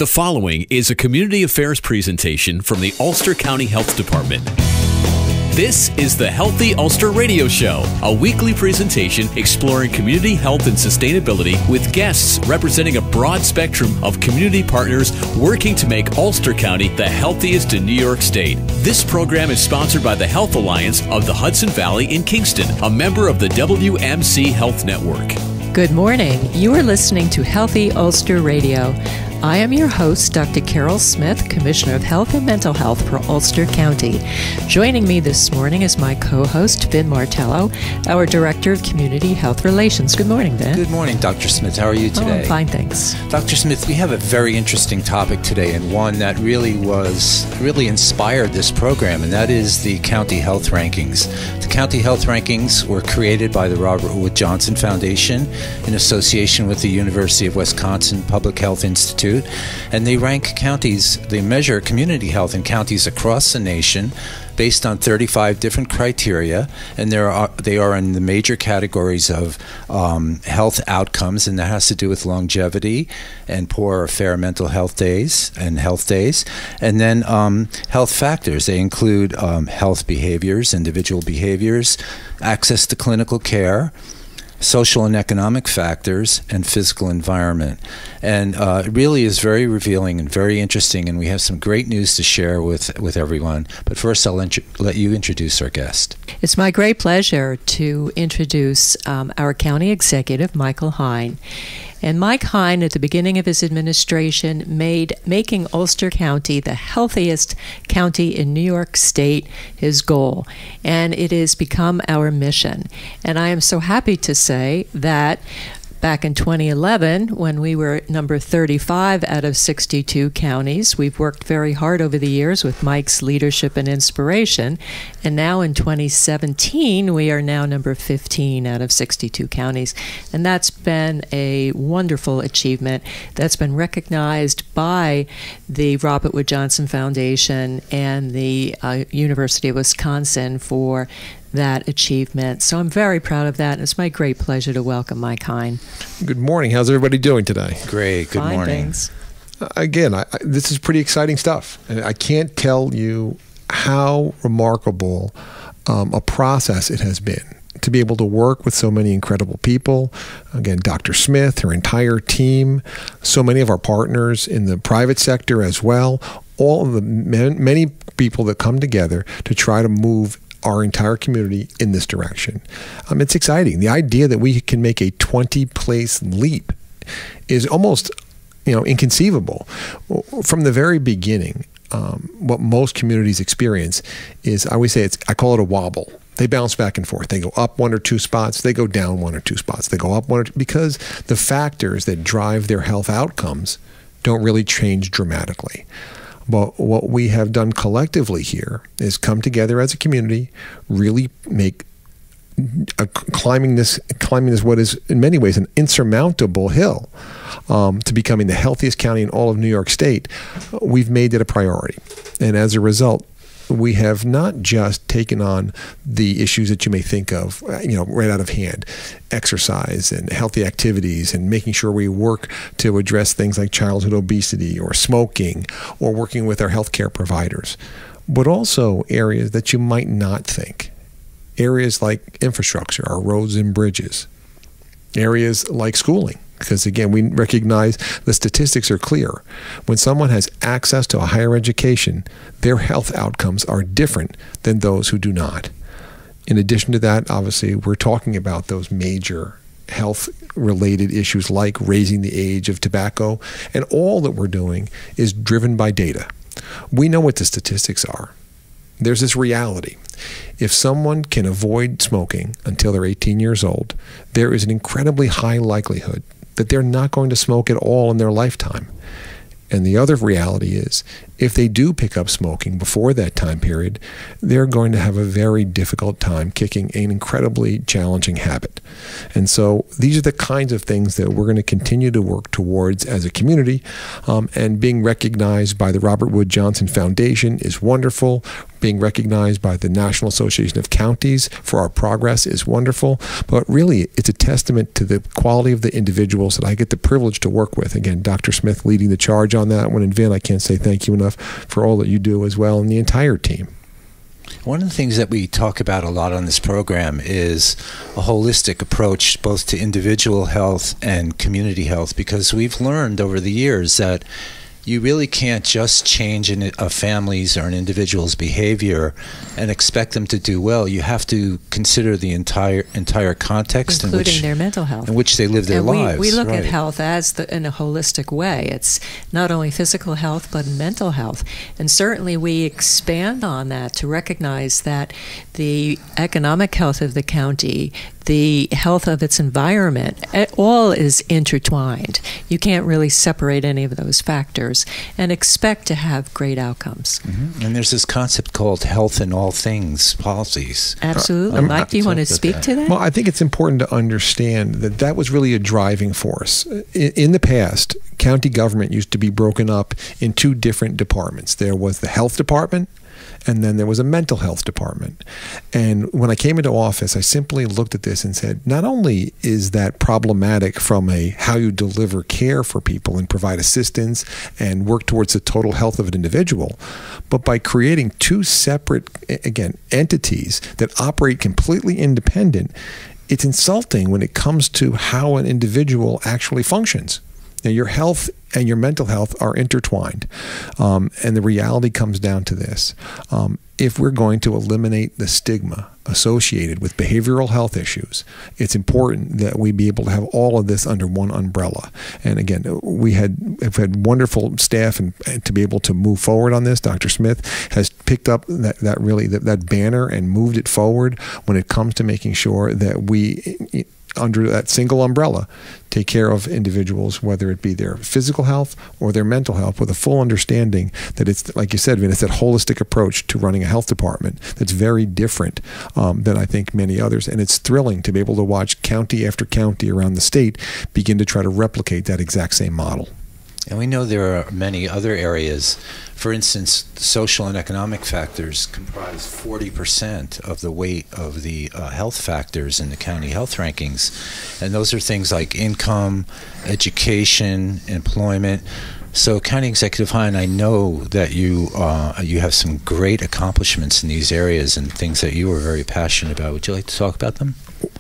The following is a community affairs presentation from the Ulster County Health Department. This is the Healthy Ulster Radio Show, a weekly presentation exploring community health and sustainability with guests representing a broad spectrum of community partners working to make Ulster County the healthiest in New York State. This program is sponsored by the Health Alliance of the Hudson Valley in Kingston, a member of the WMC Health Network. Good morning. You are listening to Healthy Ulster Radio. I am your host, Dr. Carol Smith, Commissioner of Health and Mental Health for Ulster County. Joining me this morning is my co-host, Vin Martello, our Director of Community Health Relations. Good morning, Vin. Good morning, Dr. Smith. How are you today? Oh, I'm fine, thanks. Dr. Smith, we have a very interesting topic today, and one that really inspired this program, and that is the County Health Rankings. The County Health Rankings were created by the Robert Wood Johnson Foundation in association with the University of Wisconsin Public Health Institute. And they rank counties, they measure community health in counties across the nation based on 35 different criteria, and they are in the major categories of health outcomes, and that has to do with longevity and poor or fair mental health days and health days. And then health factors, they include health behaviors, individual behaviors, access to clinical care, social and economic factors, and physical environment. And it really is very revealing and very interesting, and we have some great news to share with everyone. But first, I'll let you introduce our guest. It's my great pleasure to introduce our County Executive, Michael Hein. And Mike Hein, at the beginning of his administration, made making Ulster County the healthiest county in New York State his goal. And it has become our mission. And I am so happy to say that back in 2011, when we were number 35 out of 62 counties, we've worked very hard over the years with Mike's leadership and inspiration. And now in 2017, we are now number 15 out of 62 counties. And that's been a wonderful achievement that's been recognized by the Robert Wood Johnson Foundation and the University of Wisconsin for that achievement. So I'm very proud of that, and it's my great pleasure to welcome Mike Hein. Good morning. How's everybody doing today? Great. Good Fine, morning. Thanks. Again, this is pretty exciting stuff. I can't tell you how remarkable a process it has been to be able to work with so many incredible people. Again, Dr. Smith, her entire team, so many of our partners in the private sector as well, all of the many people that come together to try to move our entire community in this direction. It's exciting. The idea that we can make a 20-place leap is almost, inconceivable. From the very beginning, what most communities experience is, I always say, I call it a wobble. They bounce back and forth. They go up one or two spots. They go down one or two spots. They go up one or two, because the factors that drive their health outcomes don't really change dramatically. But what we have done collectively here is come together as a community, really make climbing this what is in many ways an insurmountable hill to becoming the healthiest county in all of New York State. We've made it a priority. And as a result, we have not just taken on the issues that you may think of, right out of hand, exercise and healthy activities, and making sure we work to address things like childhood obesity or smoking, or working with our healthcare providers, but also areas that you might not think. Areas like infrastructure, our roads and bridges, areas like schooling. Because again, we recognize the statistics are clear. When someone has access to a higher education, their health outcomes are different than those who do not. In addition to that, obviously, we're talking about those major health-related issues like raising the age of tobacco, and all that we're doing is driven by data. We know what the statistics are. There's this reality. If someone can avoid smoking until they're 18 years old, there is an incredibly high likelihood that they're not going to smoke at all in their lifetime. And the other reality is if they do pick up smoking before that time period, they're going to have a very difficult time kicking an incredibly challenging habit. And so these are the kinds of things that we're going to continue to work towards as a community, and being recognized by the Robert Wood Johnson Foundation is wonderful. Being recognized by the National Association of Counties for our progress is wonderful, but really it's a testament to the quality of the individuals that I get the privilege to work with. Again, Dr. Smith leading the charge on that one, and Vin, I can't say thank you enough for all that you do as well, and the entire team. One of the things that we talk about a lot on this program is a holistic approach both to individual health and community health, because we've learned over the years that you really can't just change a family's or an individual's behavior and expect them to do well. You have to consider the entire context, including their mental health, in which they live their lives. We look at health as in a holistic way. It's not only physical health but mental health, and certainly we expand on that to recognize that the economic health of the county, the health of its environment, it all is intertwined. You can't really separate any of those factors and expect to have great outcomes. Mm-hmm. And there's this concept called health in all things policies. Absolutely. Mike, do you want to speak to that? Well, I think it's important to understand that that was really a driving force. In the past, county government used to be broken up in two different departments. There was the health department, and then there was a mental health department. And when I came into office, I simply looked at this and said, not only is that problematic from a how you deliver care for people and provide assistance and work towards the total health of an individual, but by creating two separate, again, entities that operate completely independent, it's insulting when it comes to how an individual actually functions. Now, your health and your mental health are intertwined. And the reality comes down to this. If we're going to eliminate the stigma associated with behavioral health issues, it's important that we be able to have all of this under one umbrella. And again, have had wonderful staff, and to be able to move forward on this. Dr. Smith has picked up that banner and moved it forward when it comes to making sure that we, under that single umbrella, take care of individuals, whether it be their physical health or their mental health, with a full understanding that it's, like you said, Vin, it's that holistic approach to running a health department that's very different than I think many others. And it's thrilling to be able to watch county after county around the state begin to try to replicate that exact same model. And we know there are many other areas. For instance, social and economic factors comprise 40% of the weight of the health factors in the county health rankings. And those are things like income, education, employment. So, County Executive Hein, I know that you have some great accomplishments in these areas and things that you are very passionate about. Would you like to talk about them?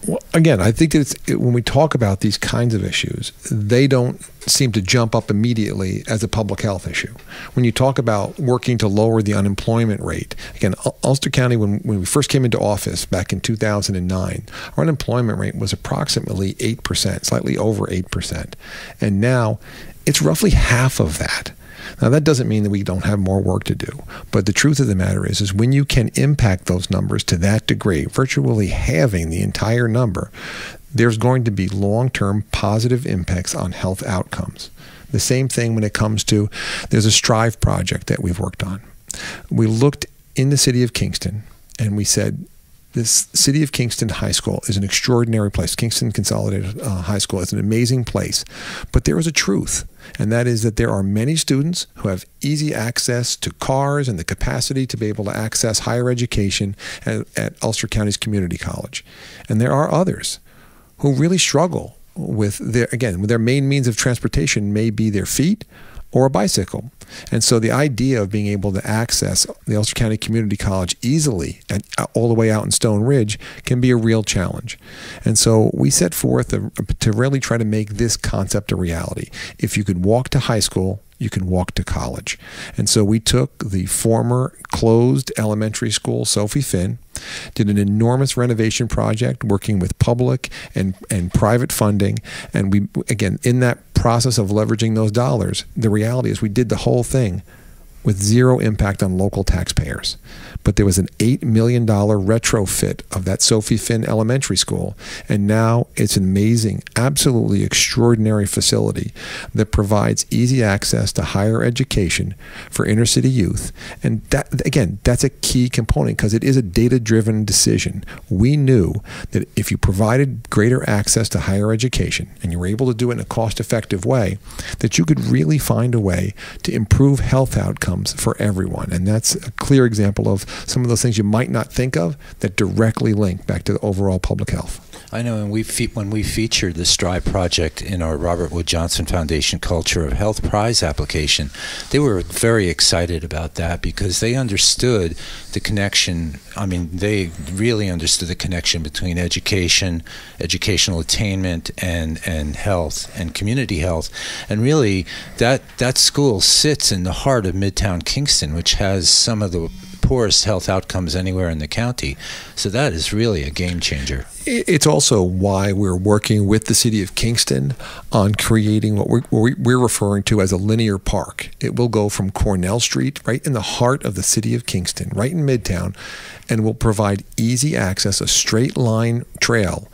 Well, again, I think that when we talk about these kinds of issues, they don't seem to jump up immediately as a public health issue. When you talk about working to lower the unemployment rate, again, Ulster County, when we first came into office back in 2009, our unemployment rate was approximately 8%, slightly over 8%. And now it's roughly half of that. Now, that doesn't mean that we don't have more work to do, but the truth of the matter is when you can impact those numbers to that degree, virtually halving the entire number, there's going to be long-term positive impacts on health outcomes. The same thing when it comes to, there's a STRIVE project that we've worked on. We looked in the city of Kingston and we said, this City of Kingston High School is an extraordinary place. Kingston Consolidated High School is an amazing place. But there is a truth, and that is that there are many students who have easy access to cars and the capacity to be able to access higher education at Ulster County's community college. And there are others who really struggle with their main means of transportation may be their feet or a bicycle. And so the idea of being able to access the Ulster County Community College easily and all the way out in Stone Ridge can be a real challenge. And so we set forth to really try to make this concept a reality. If you could walk to high school, you can walk to college. And so we took the former closed elementary school, Sophie Finn, did an enormous renovation project working with public and private funding. And we, again, in that process of leveraging those dollars, the reality is we did the whole thing with zero impact on local taxpayers. But there was an $8 million retrofit of that Sophie Finn Elementary School, and now it's an amazing, absolutely extraordinary facility that provides easy access to higher education for inner city youth. And that, again, that's a key component because it is a data-driven decision. We knew that if you provided greater access to higher education and you were able to do it in a cost-effective way, that you could really find a way to improve health outcomes for everyone. And that's a clear example of some of those things you might not think of that directly link back to the overall public health. I know, and when we featured the STRIVE project in our Robert Wood Johnson Foundation Culture of Health Prize application, they were very excited about that because they understood the connection. I mean, they really understood the connection between education, educational attainment, and health and community health. And really, that school sits in the heart of Midtown Kingston, which has some of the poorest health outcomes anywhere in the county. So that is really a game changer. It's also why we're working with the city of Kingston on creating what we're referring to as a linear park. It will go from Cornell Street, right in the heart of the city of Kingston, right in Midtown, and will provide easy access, a straight line trail,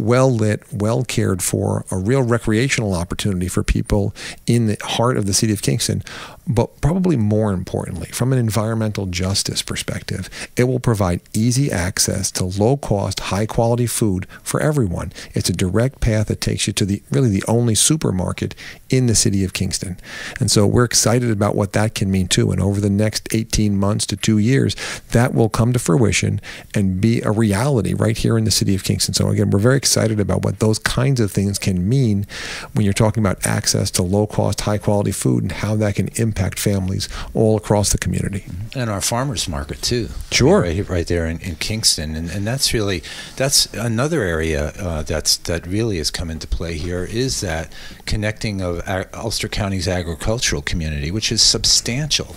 well lit, well cared for, a real recreational opportunity for people in the heart of the city of Kingston. But probably more importantly, from an environmental justice perspective, it will provide easy access to low-cost, high-quality food for everyone. It's a direct path that takes you to the only supermarket in the city of Kingston. And so we're excited about what that can mean too. And over the next 18 months to 2 years, that will come to fruition and be a reality right here in the city of Kingston. So again, we're very excited about what those kinds of things can mean when you're talking about access to low-cost, high-quality food and how that can impact families all across the community. And our farmers market too. Sure. Right there in Kingston. And that's another area that really has come into play here is that connecting of Ulster County's agricultural community, which is substantial.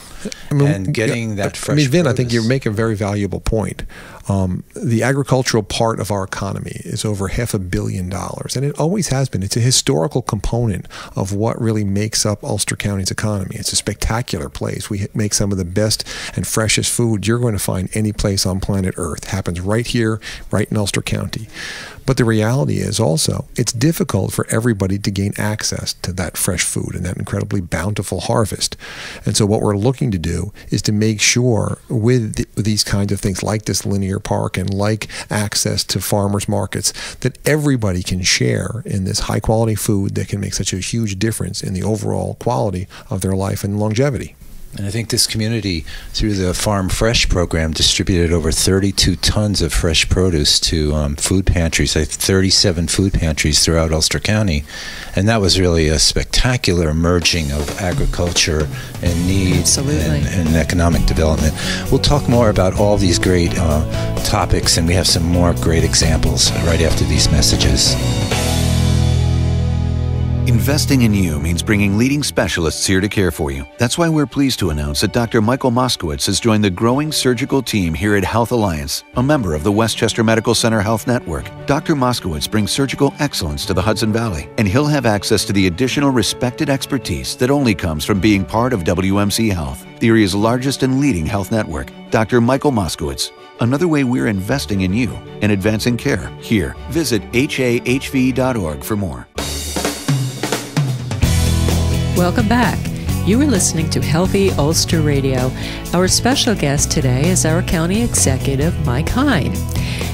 And getting that fresh Vin, produce. I think you make a very valuable point. The agricultural part of our economy is over $500 million, and it always has been. It's a historical component of what really makes up Ulster County's economy. It's a spectacular place. We make some of the best and freshest food you're going to find any place on planet Earth. It happens right here, right in Ulster County. But the reality is also, it's difficult for everybody to gain access to that fresh food and that incredibly bountiful harvest. And so what we're looking to do is to make sure with these kinds of things like this linear park and like access to farmers markets that everybody can share in this high quality food that can make such a huge difference in the overall quality of their life and longevity. And I think this community, through the Farm Fresh program, distributed over 32 tons of fresh produce to food pantries, 37 food pantries throughout Ulster County. And that was really a spectacular merging of agriculture and needs and economic development. We'll talk more about all these great topics, and we have some more great examples right after these messages. Investing in you means bringing leading specialists here to care for you. That's why we're pleased to announce that Dr. Michael Moskowitz has joined the growing surgical team here at Health Alliance, a member of the Westchester Medical Center Health Network. Dr. Moskowitz brings surgical excellence to the Hudson Valley, and he'll have access to the additional respected expertise that only comes from being part of WMC Health, the area's largest and leading health network. Dr. Michael Moskowitz. Another way we're investing in you and advancing care here. Visit hahv.org for more. Welcome back. You are listening to Healthy Ulster Radio. Our special guest today is our County Executive, Mike Hein.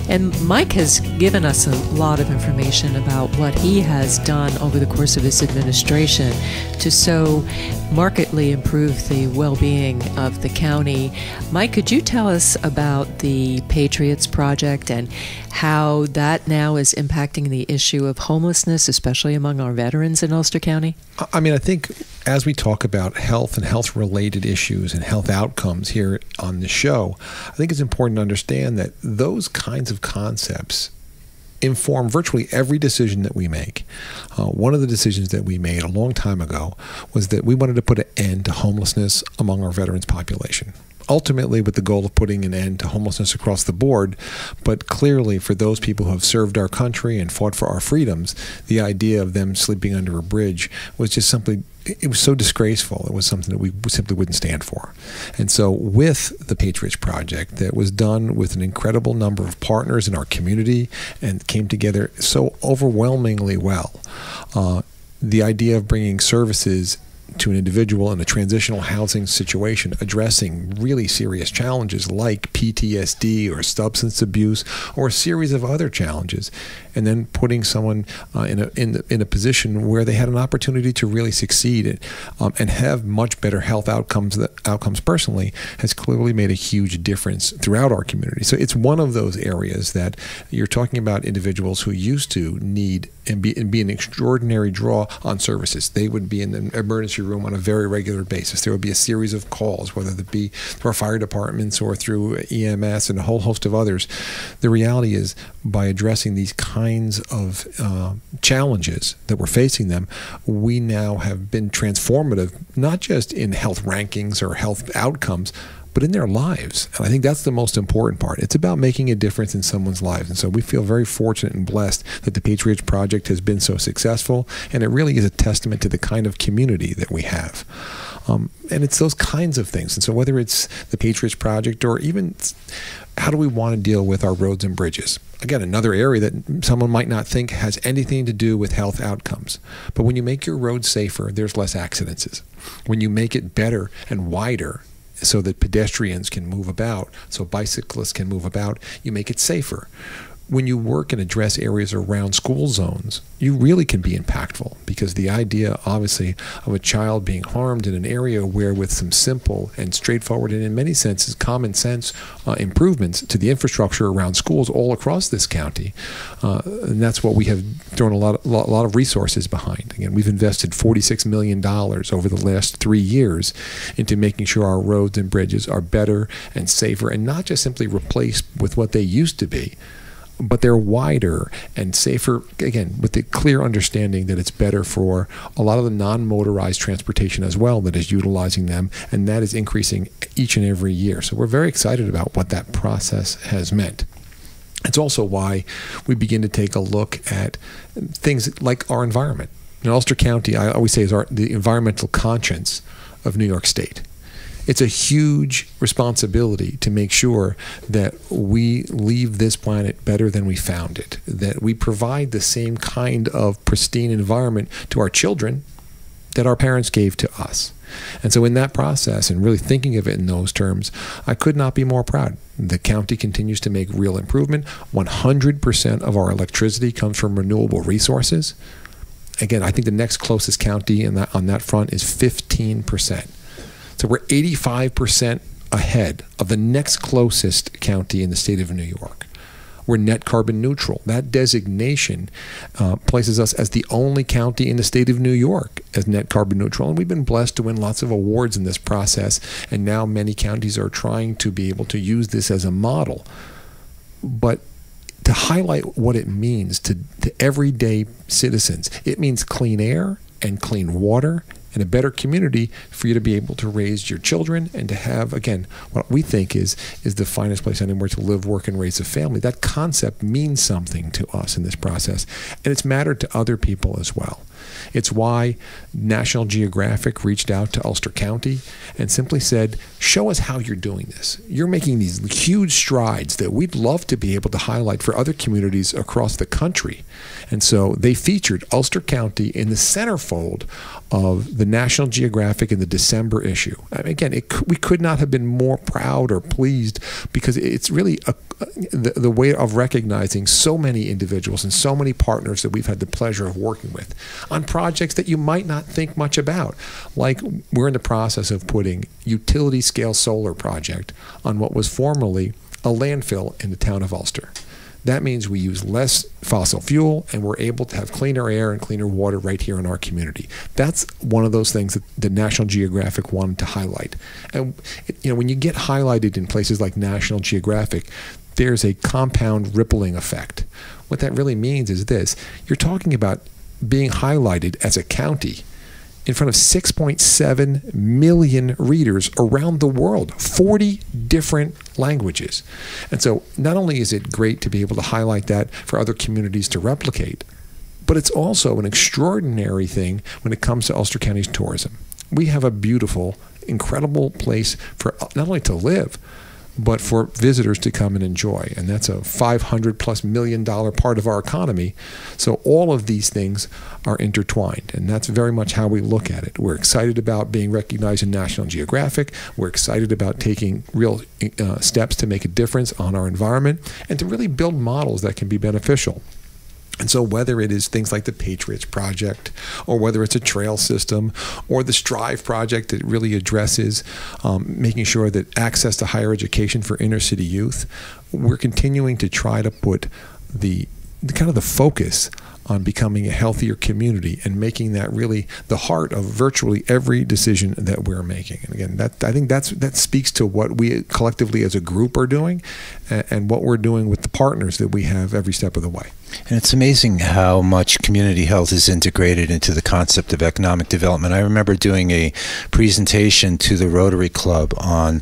And Mike has given us a lot of information about what he has done over the course of his administration to so markedly improve the well-being of the county. Mike, could you tell us about the Patriots Project and how that now is impacting the issue of homelessness, especially among our veterans in Ulster County? I mean, I think as we talk about health and health-related issues and health outcomes here on the show, I think it's important to understand that those kinds of concepts inform virtually every decision that we make. One of the decisions that we made a long time ago was that we wanted to put an end to homelessness among our veterans population. ultimately with the goal of putting an end to homelessness across the board. But clearly, for those people who have served our country and fought for our freedoms, the idea of them sleeping under a bridge was just simply, it was so disgraceful. It was something that we simply wouldn't stand for. And so with the Patriots Project, that was done with an incredible number of partners in our community and came together so overwhelmingly well. The idea of bringing services to an individual in a transitional housing situation, addressing really serious challenges like PTSD or substance abuse or a series of other challenges, and then putting someone in a position where they had an opportunity to really succeed and have much better health outcomes personally, has clearly made a huge difference throughout our community. So it's one of those areas that you're talking about individuals who used to need and be an extraordinary draw on services. They would be in the emergency room on a very regular basis. There would be a series of calls, whether it be through our fire departments or through EMS and a whole host of others. The reality is, by addressing these kinds of challenges that we're facing them, we now have been transformative, not just in health rankings or health outcomes, but in their lives. And I think that's the most important part. It's about making a difference in someone's lives. And so we feel very fortunate and blessed that the Patriots Project has been so successful, and it really is a testament to the kind of community that we have. And it's those kinds of things. And so whether it's the Patriots Project or even how do we want to deal with our roads and bridges? Again, another area that someone might not think has anything to do with health outcomes. But when you make your roads safer, there's less accidents. When you make it better and wider, so that pedestrians can move about, so bicyclists can move about, you make it safer. When you work and address areas around school zones, you really can be impactful, because the idea, obviously, of a child being harmed in an area where, with some simple and straightforward and in many senses common sense improvements to the infrastructure around schools all across this county, and that's what we have thrown a lot of resources behind. Again, we've invested $46 million over the last 3 years into making sure our roads and bridges are better and safer, and not just simply replaced with what they used to be, but they're wider and safer, again, with the clear understanding that it's better for a lot of the non-motorized transportation as well that is utilizing them, and that is increasing each and every year. So we're very excited about what that process has meant. It's also why we begin to take a look at things like our environment. In Ulster County, I always say, is the environmental conscience of New York State. It's a huge responsibility to make sure that we leave this planet better than we found it, that we provide the same kind of pristine environment to our children that our parents gave to us. And so in that process, and really thinking of it in those terms, I could not be more proud. The county continues to make real improvement. 100% of our electricity comes from renewable resources. Again, I think the next closest county on that front is 15%. So we're 85% ahead of the next closest county in the state of New York. We're net carbon neutral. That designation places us as the only county in the state of New York as net carbon neutral. And we've been blessed to win lots of awards in this process. And now many counties are trying to be able to use this as a model. But to highlight what it means to everyday citizens, it means clean air and clean water and a better community for you to be able to raise your children and to have, again, what we think is the finest place anywhere to live, work, and raise a family. That concept means something to us in this process, and it's mattered to other people as well. It's why National Geographic reached out to Ulster County and simply said, show us how you're doing this. You're making these huge strides that we'd love to be able to highlight for other communities across the country. And so they featured Ulster County in the centerfold of the National Geographic in the December issue. I mean, again, we could not have been more proud or pleased, because it's really the way of recognizing so many individuals and so many partners that we've had the pleasure of working with on projects that you might not think much about. Like, we're in the process of putting utility scale solar project on what was formerly a landfill in the town of Ulster. That means we use less fossil fuel, and we're able to have cleaner air and cleaner water right here in our community. That's one of those things that the National Geographic wanted to highlight. And when you get highlighted in places like National Geographic, there's a compound rippling effect. What that really means is this: you're talking about being highlighted as a county in front of 6.7 million readers around the world, 40 different languages. And so not only is it great to be able to highlight that for other communities to replicate, but it's also an extraordinary thing when it comes to Ulster County's tourism. We have a beautiful, incredible place for not only to live, but for visitors to come and enjoy. And that's a $500+ million part of our economy. So all of these things are intertwined, and that's very much how we look at it. We're excited about being recognized in National Geographic. We're excited about taking real steps to make a difference on our environment and to really build models that can be beneficial. And so whether it is things like the Patriots Project, or whether it's a trail system, or the Strive Project that really addresses making sure that access to higher education for inner city youth, we're continuing to try to put the kind of the focus on becoming a healthier community and making that really the heart of virtually every decision that we're making. And again, I think that speaks to what we collectively as a group are doing and what we're doing with the partners that we have every step of the way. And it's amazing how much community health is integrated into the concept of economic development. I remember doing a presentation to the Rotary Club on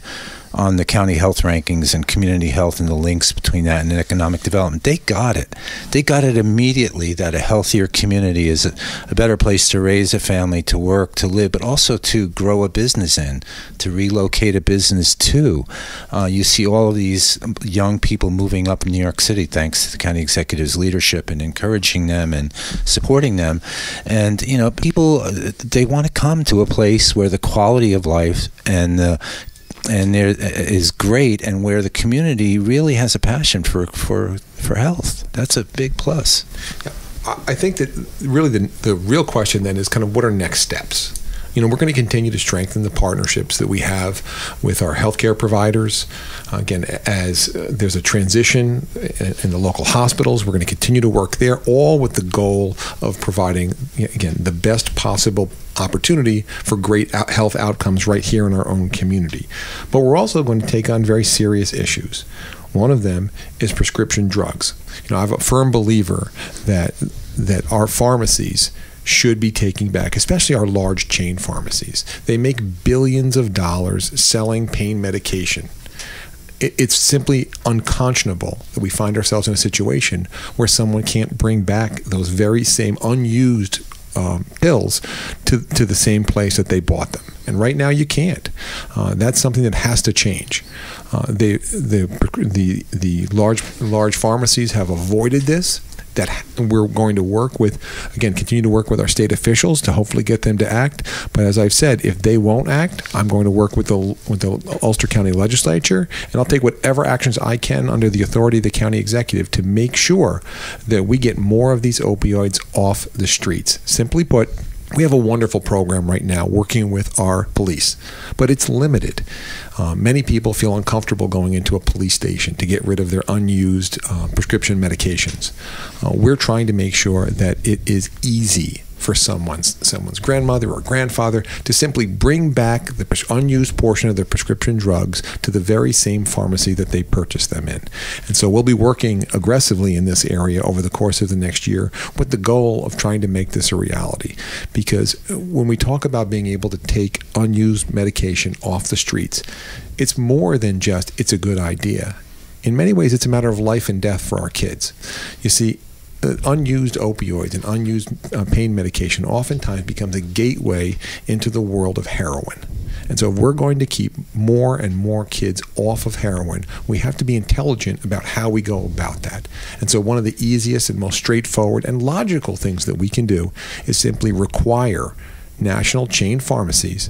the county health rankings and community health and the links between that and economic development. They got it. They got it immediately that a healthier community is a better place to raise a family, to work, to live, but also to grow a business in, to relocate a business to. You see all of these young people moving up in New York City thanks to the county executive's leadership and encouraging them and supporting them. And, you know, people, they want to come to a place where the quality of life and there is great, and where the community really has a passion for health. That's a big plus. Yeah. I think that really the real question then is kind of what are next steps? You know, we're going to continue to strengthen the partnerships that we have with our healthcare providers. Again, as there's a transition in the local hospitals, we're going to continue to work there, all with the goal of providing, again, the best possible opportunity for great health outcomes right here in our own community. But we're also going to take on very serious issues. One of them is prescription drugs. You know, I'm a firm believer that our pharmacies should be taking back, especially our large chain pharmacies. They make billions of dollars selling pain medication. It's simply unconscionable that we find ourselves in a situation where someone can't bring back those very same unused pills to the same place that they bought them. And right now you can't. That's something that has to change. The large pharmacies have avoided this. That we're going to work with, again, continue to work with our state officials to hopefully get them to act. But as I've said, if they won't act, I'm going to work with the Ulster County Legislature, and I'll take whatever actions I can under the authority of the county executive to make sure that we get more of these opioids off the streets. Simply put, we have a wonderful program right now working with our police, but it's limited. Many people feel uncomfortable going into a police station to get rid of their unused prescription medications. We're trying to make sure that it is easy for someone's grandmother or grandfather to simply bring back the unused portion of their prescription drugs to the very same pharmacy that they purchased them in. And so we'll be working aggressively in this area over the course of the next year with the goal of trying to make this a reality. Because when we talk about being able to take unused medication off the streets, it's more than just it's a good idea. In many ways, it's a matter of life and death for our kids. You see, unused opioids and unused pain medication oftentimes becomes a gateway into the world of heroin. And so if we're going to keep more and more kids off of heroin, we have to be intelligent about how we go about that. And so one of the easiest and most straightforward and logical things that we can do is simply require national chain pharmacies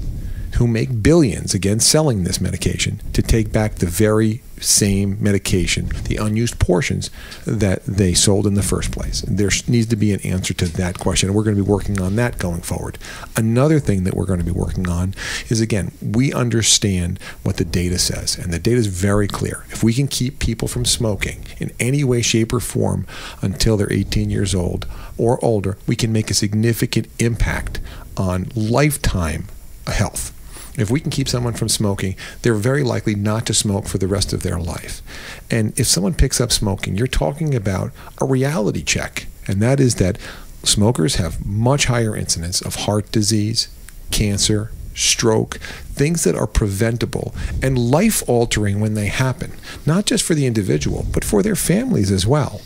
who make billions against selling this medication to take back the very same medication, the unused portions that they sold in the first place. There needs to be an answer to that question, and we're going to be working on that going forward. Another thing that we're going to be working on is, again, we understand what the data says, and the data is very clear. If we can keep people from smoking in any way, shape, or form until they're 18 years old or older, we can make a significant impact on lifetime health. If we can keep someone from smoking, they're very likely not to smoke for the rest of their life. And if someone picks up smoking, you're talking about a reality check, and that is that smokers have much higher incidence of heart disease, cancer, stroke, things that are preventable and life-altering when they happen, not just for the individual, but for their families as well.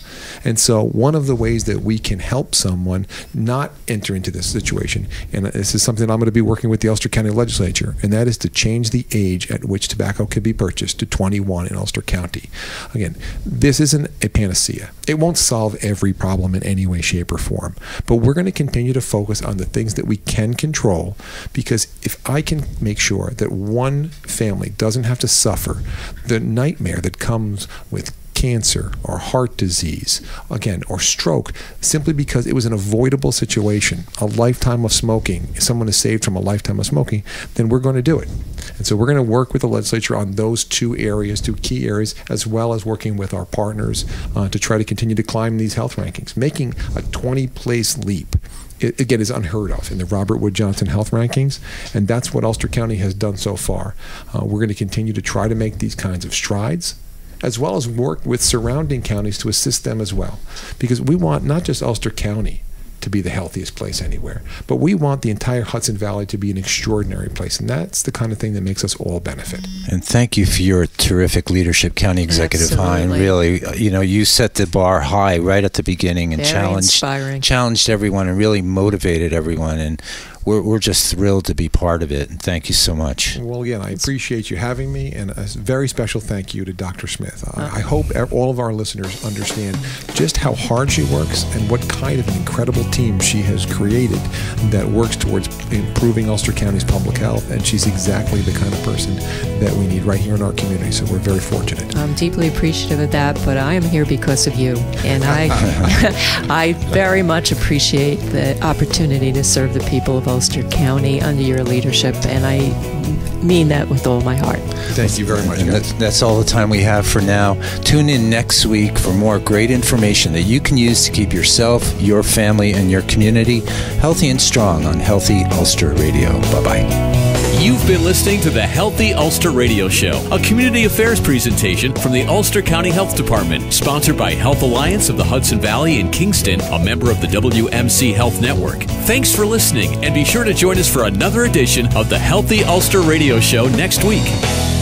And so one of the ways that we can help someone not enter into this situation, and this is something I'm going to be working with the Ulster County Legislature, and that is to change the age at which tobacco can be purchased to 21 in Ulster County. Again, this isn't a panacea. It won't solve every problem in any way, shape, or form, but we're going to continue to focus on the things that we can control, because if I can make sure that one family doesn't have to suffer the nightmare that comes with cancer or heart disease, again, or stroke, simply because it was an avoidable situation, a lifetime of smoking, if someone is saved from a lifetime of smoking, then we're going to do it. And so we're going to work with the legislature on those two key areas, as well as working with our partners to try to continue to climb these health rankings. Making a 20-place leap, it, again, is unheard of in the Robert Wood Johnson health rankings, and that's what Ulster County has done so far. We're going to continue to try to make these kinds of strides, as well as work with surrounding counties to assist them as well. Because we want not just Ulster County to be the healthiest place anywhere, but we want the entire Hudson Valley to be an extraordinary place, and that's the kind of thing that makes us all benefit. And thank you for your terrific leadership, County Executive Hine. Really, you set the bar high right at the beginning and challenged everyone and really motivated everyone, and we're just thrilled to be part of it, and thank you so much. Well, again, I appreciate you having me, and a very special thank you to Dr. Smith. I hope all of our listeners understand just how hard she works and what kind of an incredible team she has created that works towards improving Ulster County's public health, and she's exactly the kind of person that we need right here in our community, so we're very fortunate. I'm deeply appreciative of that, but I am here because of you, and I very much appreciate the opportunity to serve the people of Ulster County under your leadership, and I mean that with all my heart. Thank you very much. And that's all the time we have for now. Tune in next week for more great information that you can use to keep yourself, your family, and your community healthy and strong on Healthy Ulster Radio. Bye-bye. You've been listening to the Healthy Ulster Radio Show, a community affairs presentation from the Ulster County Health Department, sponsored by Health Alliance of the Hudson Valley in Kingston, a member of the WMC Health Network. Thanks for listening, and be sure to join us for another edition of the Healthy Ulster Radio Show next week.